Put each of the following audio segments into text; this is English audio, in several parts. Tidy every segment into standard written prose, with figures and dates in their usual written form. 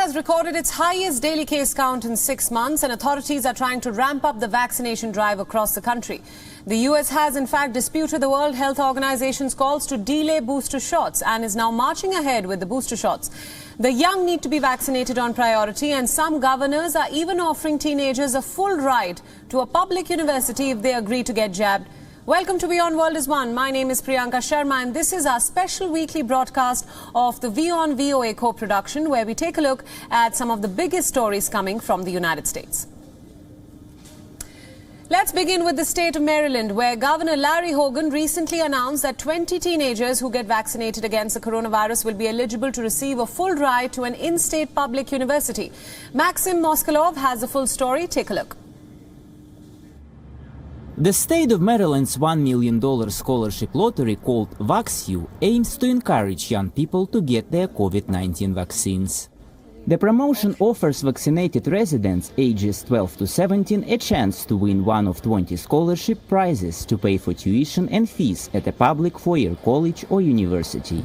has recorded its highest daily case count in 6 months, and authorities are trying to ramp up the vaccination drive across the country. The US has in fact disputed the World Health Organization's calls to delay booster shots and is now marching ahead with the booster shots. The young need to be vaccinated on priority, and some governors are even offering teenagers a full ride to a public university if they agree to get jabbed. Welcome to WION World is One. My name is Priyanka Sharma, and this is our special weekly broadcast of the WION-VOA Co-Production, where we take a look at some of the biggest stories coming from the United States. Let's begin with the state of Maryland, where Governor Larry Hogan recently announced that 20 teenagers who get vaccinated against the coronavirus will be eligible to receive a full ride to an in-state public university. Maxim Moskalov has the full story. Take a look. The state of Maryland's $1 million scholarship lottery called VaxU aims to encourage young people to get their COVID-19 vaccines. The promotion offers vaccinated residents ages 12 to 17 a chance to win one of 20 scholarship prizes to pay for tuition and fees at a public four-year college or university.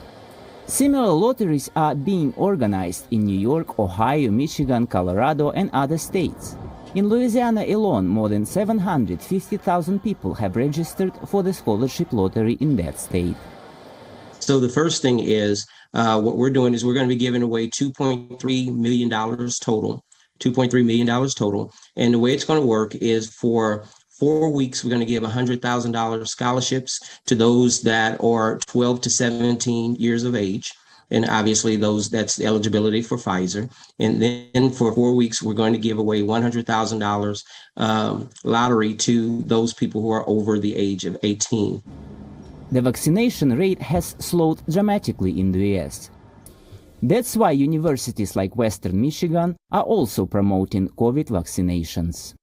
Similar lotteries are being organized in New York, Ohio, Michigan, Colorado, and other states. In Louisiana alone, more than 750,000 people have registered for the scholarship lottery in that state. So the first thing is, what we're doing is we're going to be giving away $2.3 million total, $2.3 million total. And the way it's going to work is for 4 weeks, we're going to give $100,000 scholarships to those that are 12 to 17 years of age. And obviously that's the eligibility for Pfizer. And then for 4 weeks, we're going to give away $100,000 lottery to those people who are over the age of 18. The vaccination rate has slowed dramatically in the US. That's why universities like Western Michigan are also promoting COVID vaccinations.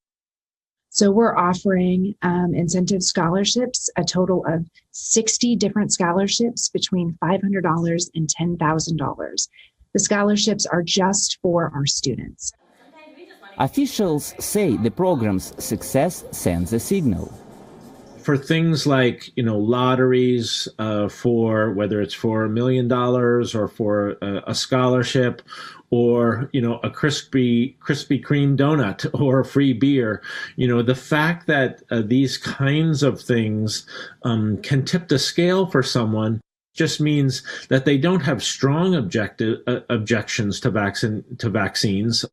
So we're offering incentive scholarships, a total of 60 different scholarships between $500 and $10,000. The scholarships are just for our students. Officials say the program's success sends a signal. For things like, lotteries, for whether it's for $1 million or for a scholarship, or, a Krispy Kreme donut or a free beer, the fact that these kinds of things can tip the scale for someone just means that they don't have strong objections to vaccines.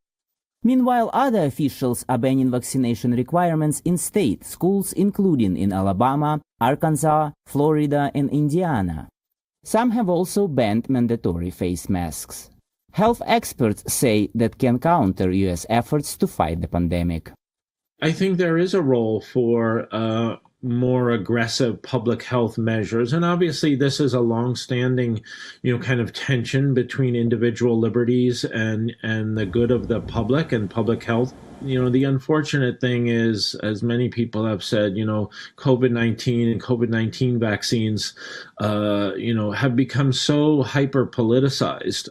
Meanwhile, other officials are banning vaccination requirements in state schools, including in Alabama, Arkansas, Florida, and Indiana. Some have also banned mandatory face masks. Health experts say that can counter U.S. efforts to fight the pandemic. I think there is a role for more aggressive public health measures. And obviously, this is a long-standing, kind of tension between individual liberties and the good of the public and public health. The unfortunate thing is, as many people have said, COVID-19 and COVID-19 vaccines, have become so hyper-politicized.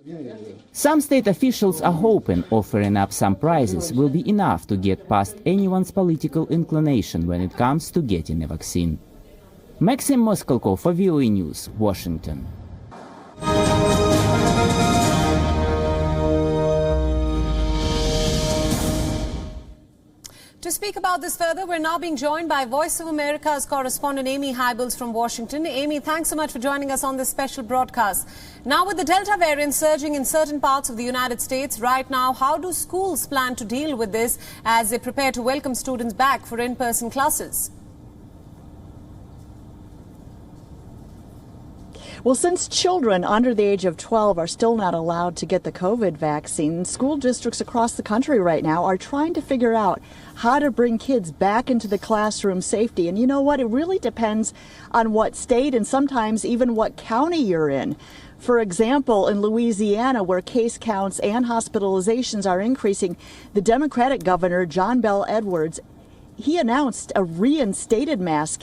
Some state officials are hoping offering up some prizes will be enough to get past anyone's political inclination when it comes to getting a vaccine. Maxim Moskalkov for VOA News, Washington. To speak about this further, we're now being joined by Voice of America's correspondent Amy Hybels from Washington. Amy, thanks so much for joining us on this special broadcast. Now, with the Delta variant surging in certain parts of the United States right now, how do schools plan to deal with this as they prepare to welcome students back for in-person classes? Well, since children under the age of 12 are still not allowed to get the COVID vaccine, school districts across the country right now are trying to figure out how to bring kids back into the classroom safety. And you know what? It really depends on what state and sometimes even what county you're in. For example, in Louisiana, where case counts and hospitalizations are increasing, the Democratic governor, John Bel Edwards, he announced a reinstated mask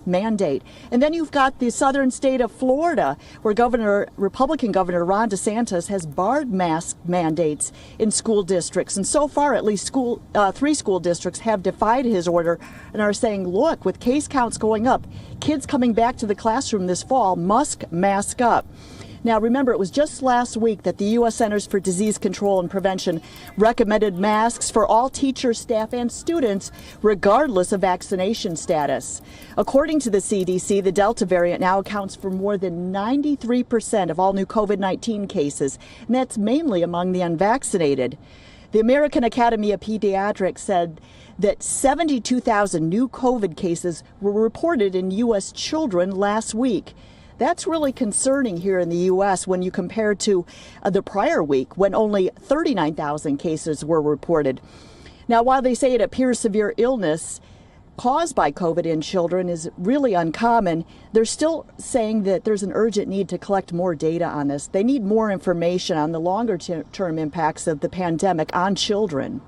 mandate. And then you've got the southern state of Florida, where Republican Governor Ron DeSantis has barred mask mandates in school districts. And so far, at least 3 school districts have defied his order and are saying, look, with case counts going up, kids coming back to the classroom this fall must mask up. Now, remember, it was just last week that the U.S. Centers for Disease Control and Prevention recommended masks for all teachers, staff, and students, regardless of vaccination status. According to the CDC, the Delta variant now accounts for more than 93% of all new COVID-19 cases, and that's mainly among the unvaccinated. The American Academy of Pediatrics said that 72,000 new COVID cases were reported in U.S. children last week. That's really concerning here in the U.S. when you compare to the prior week when only 39,000 cases were reported. Now, while they say it appears severe illness caused by COVID in children is really uncommon, they're still saying that there's an urgent need to collect more data on this. They need more information on the longer term impacts of the pandemic on children.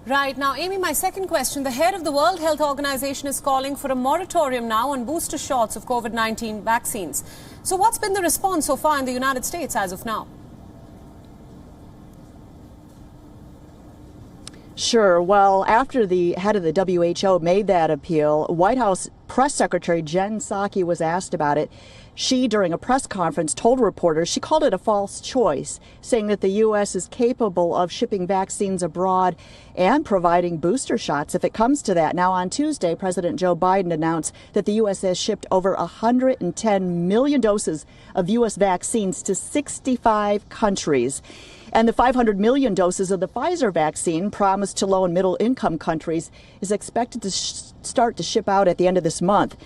Right. Now, Amy, my second question. The head of the World Health Organization is calling for a moratorium now on booster shots of COVID-19 vaccines. So what's been the response so far in the United States as of now? Sure. Well, after the head of the WHO made that appeal, White House Press Secretary Jen Psaki was asked about it. She, during a press conference, told reporters she called it a false choice, saying that the U.S. is capable of shipping vaccines abroad and providing booster shots if it comes to that. Now, on Tuesday, President Joe Biden announced that the U.S. has shipped over 110 million doses of U.S. vaccines to 65 countries. And the 500 million doses of the Pfizer vaccine promised to low and middle income countries is expected to start to ship out at the end of this month.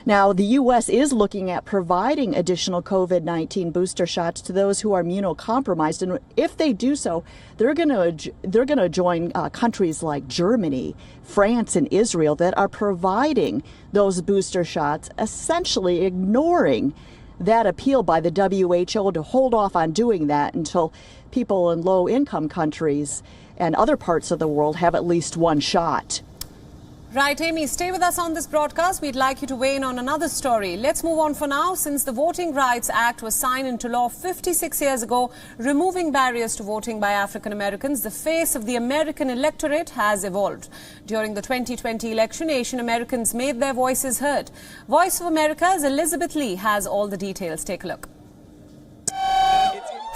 Now, the U.S. is looking at providing additional COVID-19 booster shots to those who are immunocompromised. And if they do so, they're going to join countries like Germany, France, and Israel that are providing those booster shots, essentially ignoring that appeal by the WHO to hold off on doing that until people in low-income countries and other parts of the world have at least one shot. Right, Amy, stay with us on this broadcast. We'd like you to weigh in on another story. Let's move on for now. Since the Voting Rights Act was signed into law 56 years ago, removing barriers to voting by African Americans, the face of the American electorate has evolved. During the 2020 election, Asian Americans made their voices heard. Voice of America's Elizabeth Lee has all the details. Take a look.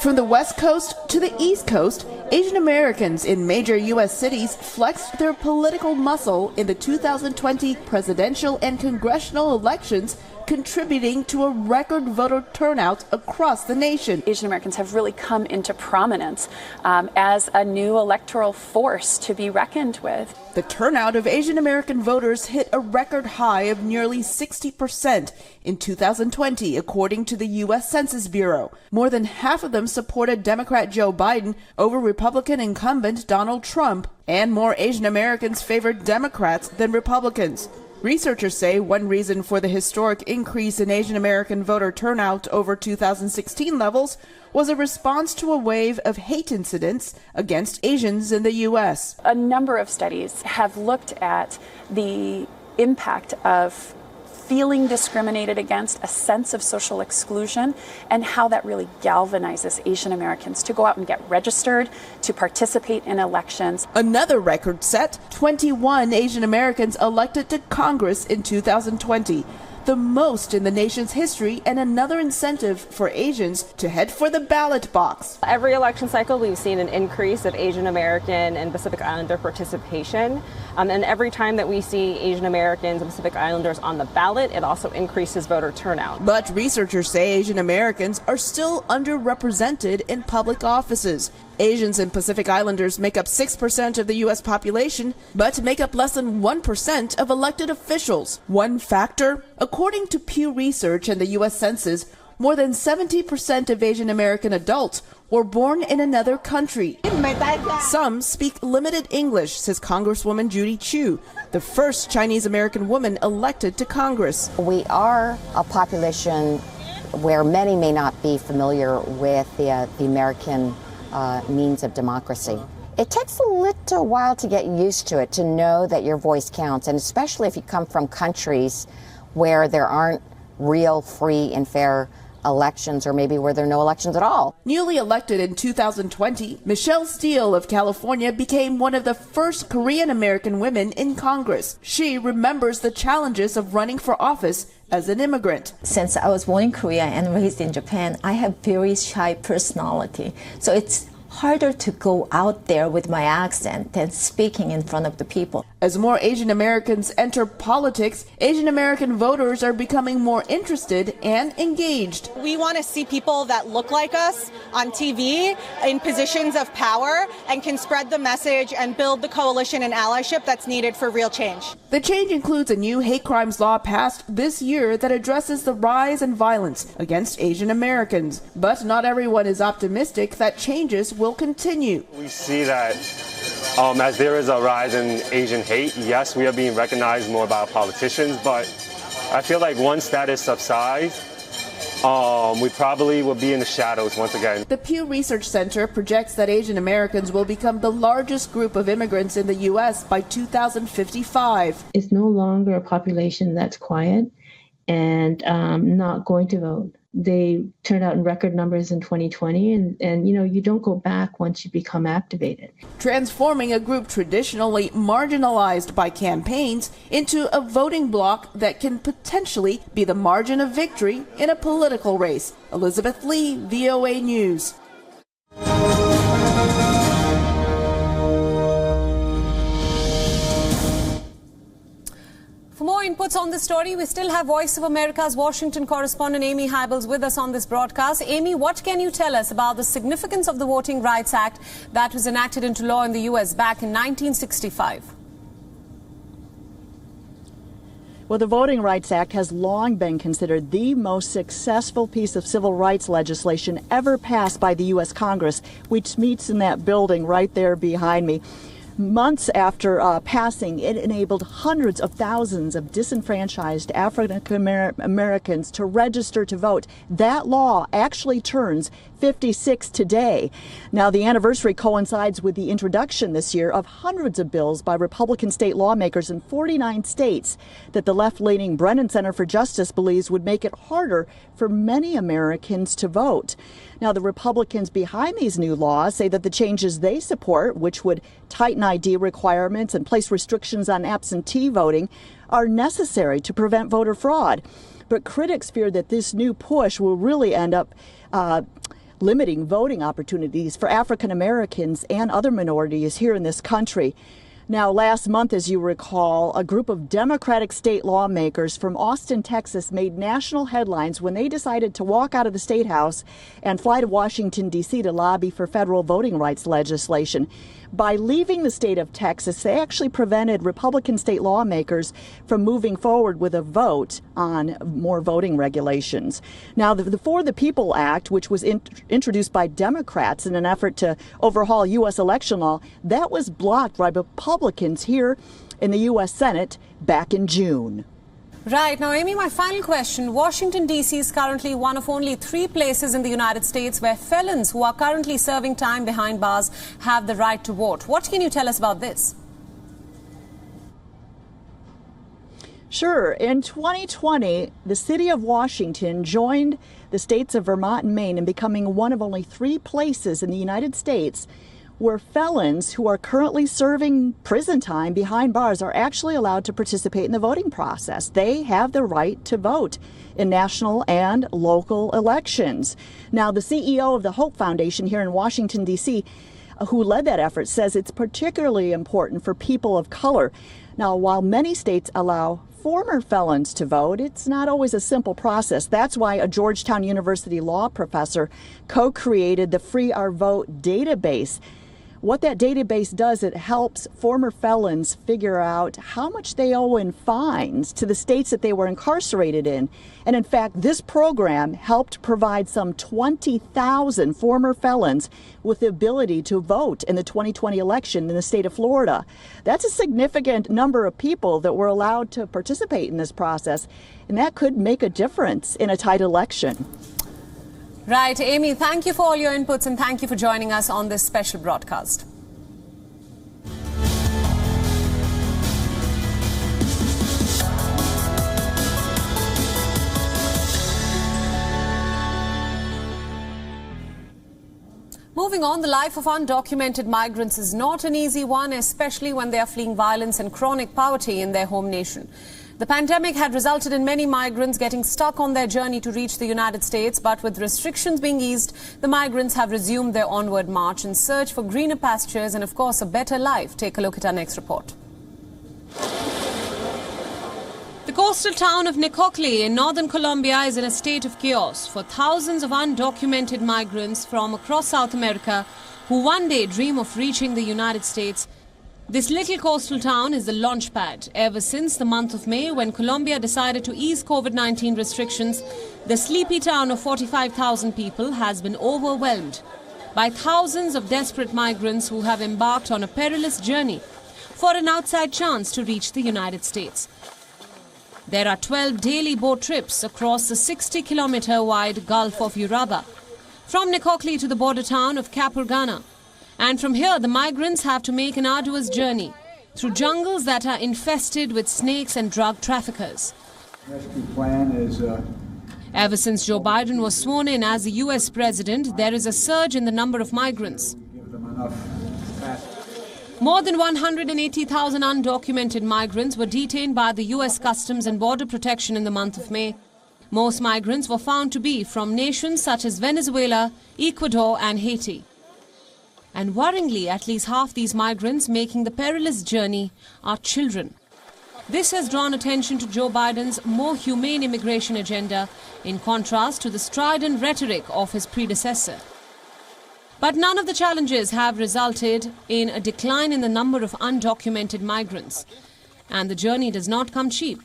From the West Coast to the East Coast, Asian Americans in major U.S. cities flexed their political muscle in the 2020 presidential and congressional elections, contributing to a record voter turnout across the nation. Asian Americans have really come into prominence as a new electoral force to be reckoned with. The turnout of Asian American voters hit a record high of nearly 60% in 2020, according to the U.S. Census Bureau. More than half of them supported Democrat Joe Biden over Republican incumbent Donald Trump, and more Asian Americans favored Democrats than Republicans. Researchers say one reason for the historic increase in Asian American voter turnout over 2016 levels was a response to a wave of hate incidents against Asians in the U.S. A number of studies have looked at the impact of feeling discriminated against, a sense of social exclusion, and how that really galvanizes Asian Americans to go out and get registered, to participate in elections. Another record set, 21 Asian Americans elected to Congress in 2020, the most in the nation's history, and another incentive for Asians to head for the ballot box. Every election cycle, we've seen an increase of Asian American and Pacific Islander participation. And every time that we see Asian Americans and Pacific Islanders on the ballot, it also increases voter turnout. But researchers say Asian Americans are still underrepresented in public offices. Asians and Pacific Islanders make up 6% of the U.S. population, but make up less than 1% of elected officials. One factor? According to Pew Research and the U.S. Census, more than 70% of Asian American adults were born in another country. Some speak limited English, says Congresswoman Judy Chu, the first Chinese American woman elected to Congress. We are a population where many may not be familiar with the American means of democracy. It takes a little while to get used to it, to know that your voice counts, and especially if you come from countries where there aren't real, free, and fair elections, or maybe were there no elections at all? Newly elected in 2020, Michelle Steele of California became one of the first Korean American women in Congress. She remembers the challenges of running for office as an immigrant. Since I was born in Korea and raised in Japan, I have very shy personality. So it's harder to go out there with my accent than speaking in front of the people. As more Asian Americans enter politics, Asian American voters are becoming more interested and engaged. We want to see people that look like us on TV in positions of power and can spread the message and build the coalition and allyship that's needed for real change. The change includes a new hate crimes law passed this year that addresses the rise in violence against Asian Americans. But not everyone is optimistic that changes will continue. We see that as there is a rise in Asian hate, yes, we are being recognized more by politicians, but I feel like once that is subsides, we probably will be in the shadows once again. The Pew Research Center projects that Asian Americans will become the largest group of immigrants in the U.S. by 2055. It's no longer a population that's quiet and not going to vote. They turned out in record numbers in 2020, and you don't go back once you become activated. Transforming a group traditionally marginalized by campaigns into a voting bloc that can potentially be the margin of victory in a political race. Elizabeth Lee, VOA News. For more inputs on this story, we still have Voice of America's Washington correspondent Amy Hybels with us on this broadcast. Amy, what can you tell us about the significance of the Voting Rights Act that was enacted into law in the U.S. back in 1965? Well, the Voting Rights Act has long been considered the most successful piece of civil rights legislation ever passed by the U.S. Congress, which meets in that building right there behind me. Months after passing, it enabled hundreds of thousands of disenfranchised African Americans to register to vote. That law actually turns 56 today. Now, the anniversary coincides with the introduction this year of hundreds of bills by Republican state lawmakers in 49 states that the left-leaning Brennan Center for Justice believes would make it harder for many Americans to vote. Now, the Republicans behind these new laws say that the changes they support, which would tighten ID requirements and place restrictions on absentee voting, are necessary to prevent voter fraud. But critics fear that this new push will really end up limiting voting opportunities for African Americans and other minorities here in this country. Now, last month, as you recall, a group of Democratic state lawmakers from Austin, Texas, made national headlines when they decided to walk out of the State House and fly to Washington, D.C. to lobby for federal voting rights legislation. By leaving the state of Texas, they actually prevented Republican state lawmakers from moving forward with a vote on more voting regulations. Now, the For the People Act, which was introduced by Democrats in an effort to overhaul U.S. election law, that was blocked by Republicans here in the U.S. Senate back in June. Right. Now, Amy, my final question. Washington, D.C. is currently one of only 3 places in the United States where felons who are currently serving time behind bars have the right to vote. What can you tell us about this? Sure. In 2020, the city of Washington joined the states of Vermont and Maine in becoming one of only 3 places in the United States where felons who are currently serving prison time behind bars are actually allowed to participate in the voting process. They have the right to vote in national and local elections. Now, the CEO of the Hope Foundation here in Washington, D.C., who led that effort, says it's particularly important for people of color. Now, while many states allow former felons to vote, it's not always a simple process. That's why a Georgetown University law professor co-created the Free Our Vote database. What that database does, it helps former felons figure out how much they owe in fines to the states that they were incarcerated in. And in fact, this program helped provide some 20,000 former felons with the ability to vote in the 2020 election in the state of Florida. That's a significant number of people that were allowed to participate in this process, and that could make a difference in a tight election. Right. Amy, thank you for all your inputs and thank you for joining us on this special broadcast. Moving on, the life of undocumented migrants is not an easy one, especially when they are fleeing violence and chronic poverty in their home nation. The pandemic had resulted in many migrants getting stuck on their journey to reach the United States, but with restrictions being eased, the migrants have resumed their onward march in search for greener pastures and, of course, a better life. Take a look at our next report. The coastal town of Necoclí in northern Colombia is in a state of chaos for thousands of undocumented migrants from across South America who one day dream of reaching the United States. This little coastal town is the launchpad. Ever since the month of May, when Colombia decided to ease COVID-19 restrictions, the sleepy town of 45,000 people has been overwhelmed by thousands of desperate migrants who have embarked on a perilous journey for an outside chance to reach the United States. There are 12 daily boat trips across the 60-kilometer-wide Gulf of Urabá, from Necoclí to the border town of Capurganá. And from here, the migrants have to make an arduous journey through jungles that are infested with snakes and drug traffickers. Rescue plan is, Ever since Joe Biden was sworn in as the U.S. president, there is a surge in the number of migrants. More than 180,000 undocumented migrants were detained by the U.S. Customs and Border Protection in the month of May. Most migrants were found to be from nations such as Venezuela, Ecuador and Haiti. And worryingly, at least half these migrants making the perilous journey are children. This has drawn attention to Joe Biden's more humane immigration agenda, in contrast to the strident rhetoric of his predecessor. But none of the challenges have resulted in a decline in the number of undocumented migrants. And the journey does not come cheap.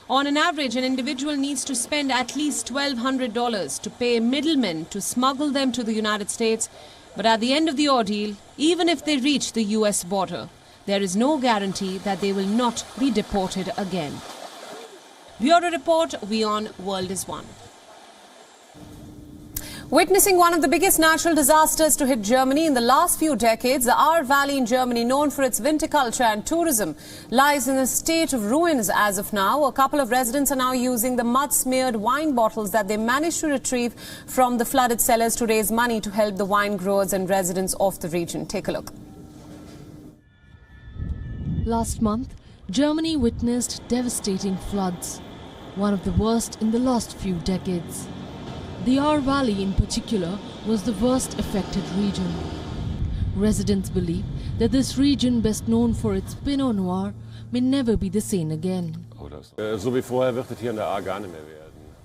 On an average, an individual needs to spend at least $1,200 to pay middlemen to smuggle them to the United States. But at the end of the ordeal, even if they reach the US border, there is no guarantee that they will not be deported again. Bureau Report, WION World is One. Witnessing one of the biggest natural disasters to hit Germany in the last few decades, the Ahr Valley in Germany, known for its viticulture and tourism, lies in a state of ruins as of now. A couple of residents are now using the mud-smeared wine bottles that they managed to retrieve from the flooded cellars to raise money to help the wine growers and residents of the region. Take a look. Last month, Germany witnessed devastating floods, one of the worst in the last few decades. The Ahr Valley in particular was the worst affected region. Residents believe that this region, best known for its Pinot Noir, may never be the same again.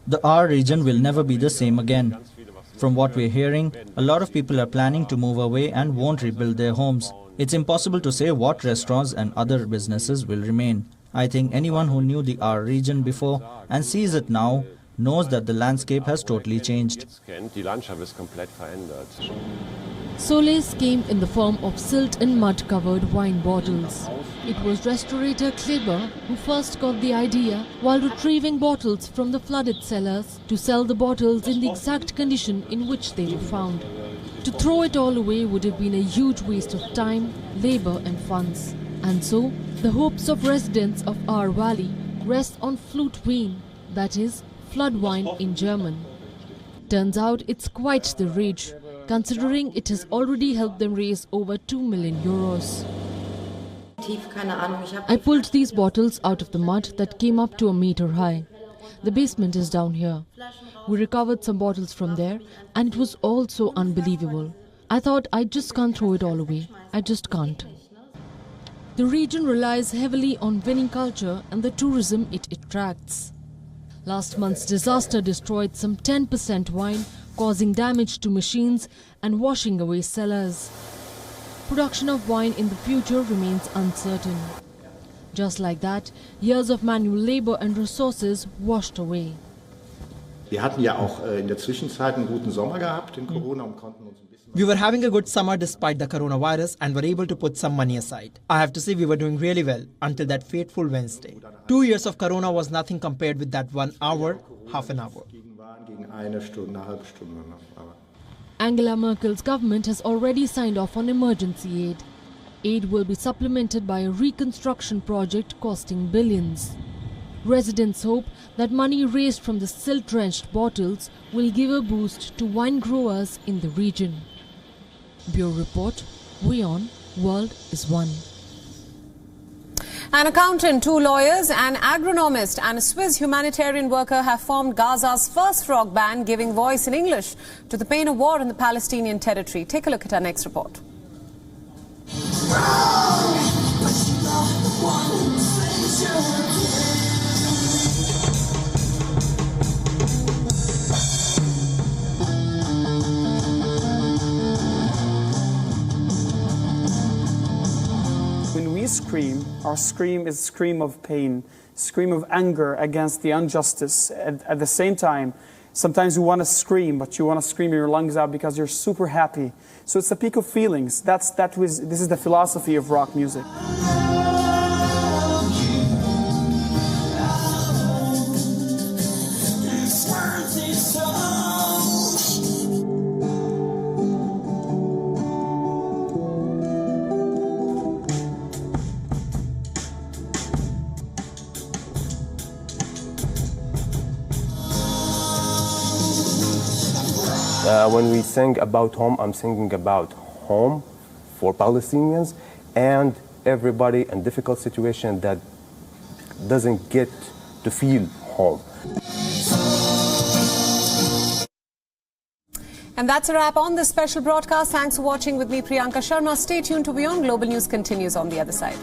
The Ahr region will never be the same again. From what we're hearing, a lot of people are planning to move away and won't rebuild their homes. It's impossible to say what restaurants and other businesses will remain. I think anyone who knew the Ahr region before and sees it now knows that the landscape has totally changed. Solace came in the form of silt and mud-covered wine bottles. It was restaurator Kleber who first got the idea, while retrieving bottles from the flooded cellars, to sell the bottles in the exact condition in which they were found. To throw it all away would have been a huge waste of time, labor and funds. And so, the hopes of residents of Ahr Valley rest on Flutwein, that is, flood wine in German. Turns out it's quite the rage, considering it has already helped them raise over 2 million euros. I pulled these bottles out of the mud that came up to a meter high. The basement is down here. We recovered some bottles from there, and it was all so unbelievable. I thought I just can't throw it all away. I just can't. The region relies heavily on viniculture and the tourism it attracts. Last month's disaster destroyed some 10% wine, causing damage to machines and washing away cellars. Production of wine in the future remains uncertain. Just like that, years of manual labor and resources washed away. Wir hatten ja auch in der Zwischenzeit einen guten Sommer gehabt in Corona und konnten uns ein bisschen. We were having a good summer despite the coronavirus and were able to put some money aside. I have to say we were doing really well until that fateful Wednesday. 2 years of corona was nothing compared with that 1 hour, half an hour. Angela Merkel's government has already signed off on emergency aid. Aid will be supplemented by a reconstruction project costing billions. Residents hope that money raised from the silt-drenched bottles will give a boost to wine growers in the region. Bureau Report, WION World is One. An accountant, 2 lawyers, an agronomist and a Swiss humanitarian worker have formed Gaza's first frog band, giving voice in English to the pain of war in the Palestinian territory. Take a look at our next report. When we scream, our scream is a scream of pain, scream of anger against the injustice. At the same time, sometimes you want to scream, but you want to scream your lungs out because you're super happy. So it's a peak of feelings. This is the philosophy of rock music. When we sing about home, I'm singing about home for Palestinians and everybody in difficult situation that doesn't get to feel home. And that's a wrap on this special broadcast. Thanks for watching with me, Priyanka Sharma. Stay tuned to WION. Global News continues on the other side.